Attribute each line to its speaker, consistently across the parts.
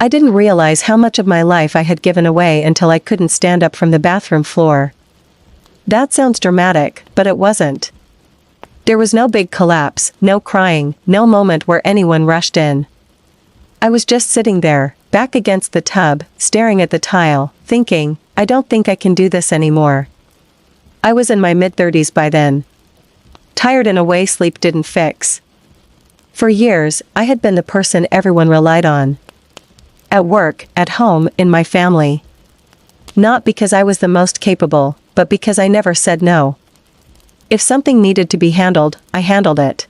Speaker 1: I didn't realize how much of my life I had given away until I couldn't stand up from the bathroom floor. That sounds dramatic, but it wasn't. There was no big collapse, no crying, no moment where anyone rushed in. I was just sitting there, back against the tub, staring at the tile, thinking, I don't think I can do this anymore. I was in my mid-30s by then. Tired in a way sleep didn't fix. For years, I had been the person everyone relied on. At work, at home, in my family. Not because I was the most capable, but because I never said no. If something needed to be handled, I handled it.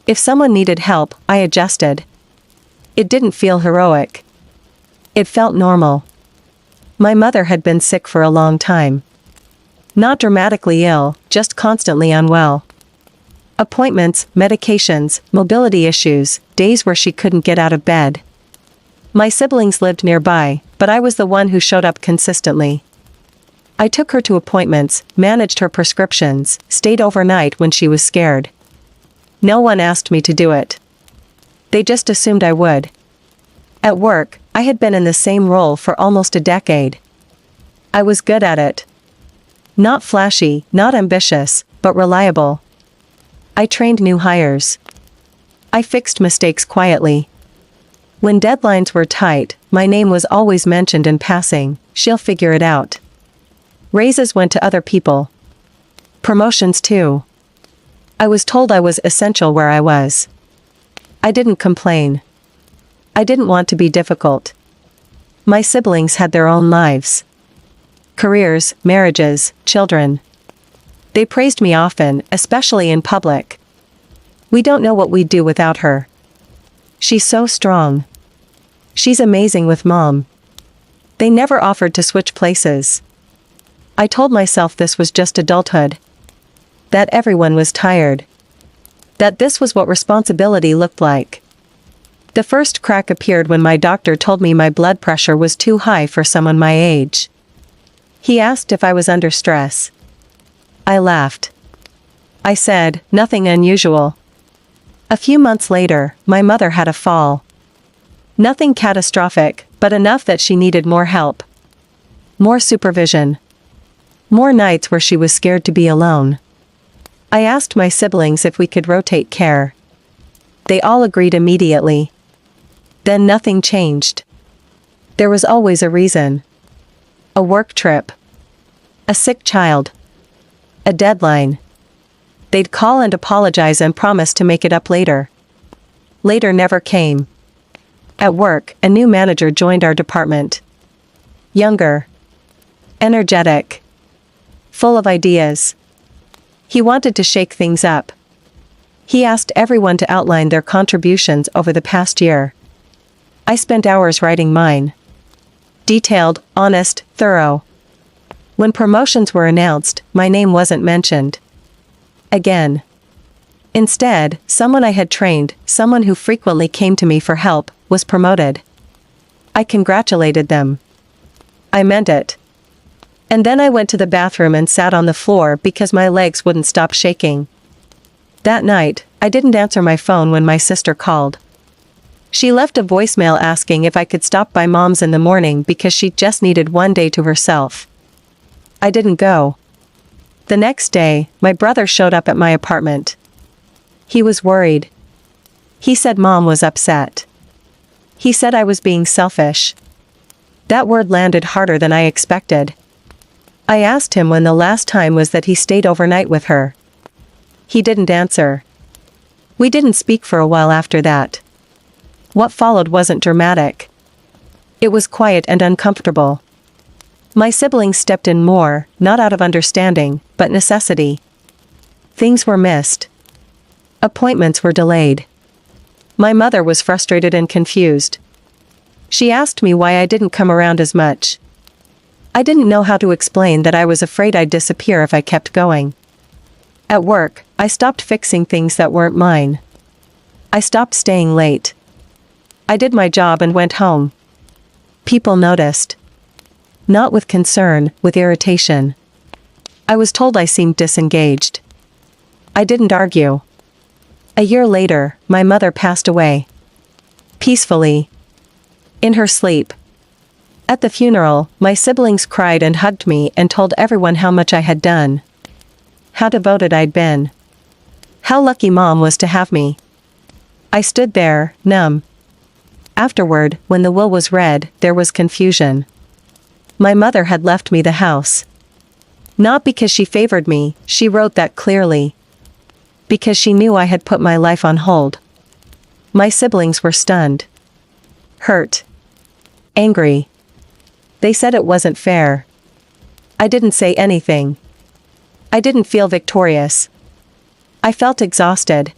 Speaker 1: If someone needed help, I adjusted. It didn't feel heroic. It felt normal. My mother had been sick for a long time. Not dramatically ill, just constantly unwell. Appointments, medications, mobility issues, days where she couldn't get out of bed. My siblings lived nearby, but I was the one who showed up consistently. I took her to appointments, managed her prescriptions, stayed overnight when she was scared. No one asked me to do it. They just assumed I would. At work, I had been in the same role for almost a decade. I was good at it. Not flashy, not ambitious, but reliable. I trained new hires. I fixed mistakes quietly. When deadlines were tight, my name was always mentioned in passing, she'll figure it out. Raises went to other people. Promotions too. I was told I was essential where I was. I didn't complain. I didn't want to be difficult. My siblings had their own lives. Careers, marriages, children. They praised me often, especially in public. We don't know what we'd do without her. She's so strong. She's amazing with Mom. They never offered to switch places. I told myself this was just adulthood. That everyone was tired. That this was what responsibility looked like. The first crack appeared when my doctor told me my blood pressure was too high for someone my age. He asked if I was under stress. I laughed. I said, nothing unusual. A few months later, my mother had a fall. Nothing catastrophic, but enough that she needed more help. More supervision. More nights where she was scared to be alone. I asked my siblings if we could rotate care. They all agreed immediately. Then nothing changed. There was always a reason. A work trip. A sick child. A deadline. They'd call and apologize and promise to make it up later. Later never came. At work, a new manager joined our department. Younger. Energetic. Full of ideas. He wanted to shake things up. He asked everyone to outline their contributions over the past year. I spent hours writing mine. Detailed, honest, thorough. When promotions were announced, my name wasn't mentioned. Again. Instead, someone I had trained, someone who frequently came to me for help, was promoted. I congratulated them. I meant it. And then I went to the bathroom and sat on the floor because my legs wouldn't stop shaking. That night, I didn't answer my phone when my sister called. She left a voicemail asking if I could stop by Mom's in the morning because she just needed one day to herself. I didn't go. The next day, my brother showed up at my apartment. He was worried. He said Mom was upset. He said I was being selfish. That word landed harder than I expected. I asked him when the last time was that he stayed overnight with her. He didn't answer. We didn't speak for a while after that. What followed wasn't dramatic. It was quiet and uncomfortable. My siblings stepped in more, not out of understanding, but necessity. Things were missed. Appointments were delayed. My mother was frustrated and confused. She asked me why I didn't come around as much. I didn't know how to explain that I was afraid I'd disappear if I kept going. At work, I stopped fixing things that weren't mine. I stopped staying late. I did my job and went home. People noticed. Not with concern, with irritation. I was told I seemed disengaged. I didn't argue. A year later, my mother passed away. Peacefully. In her sleep. At the funeral, my siblings cried and hugged me and told everyone how much I had done. How devoted I'd been. How lucky Mom was to have me. I stood there, numb. Afterward, when the will was read, there was confusion. My mother had left me the house. Not because she favored me, she wrote that clearly. Because she knew I had put my life on hold. My siblings were stunned. Hurt. Angry. They said it wasn't fair. I didn't say anything. I didn't feel victorious. I felt exhausted.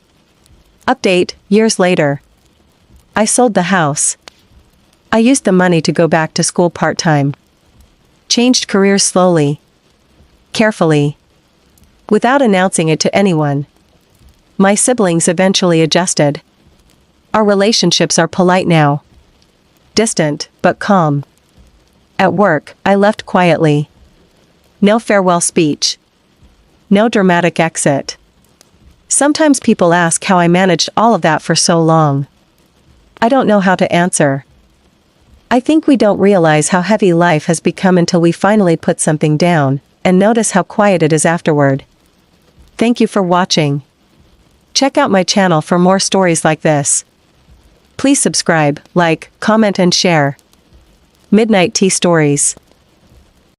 Speaker 1: Update, years later. I sold the house. I used the money to go back to school part-time. Changed careers slowly. Carefully. Without announcing it to anyone. My siblings eventually adjusted. Our relationships are polite now. Distant, but calm. At work, I left quietly. No farewell speech. No dramatic exit. Sometimes people ask how I managed all of that for so long. I don't know how to answer. I think we don't realize how heavy life has become until we finally put something down, and notice how quiet it is afterward. Thank you for watching. Check out my channel for more stories like this. Please subscribe, like, comment and share. Midnight Tea Stories.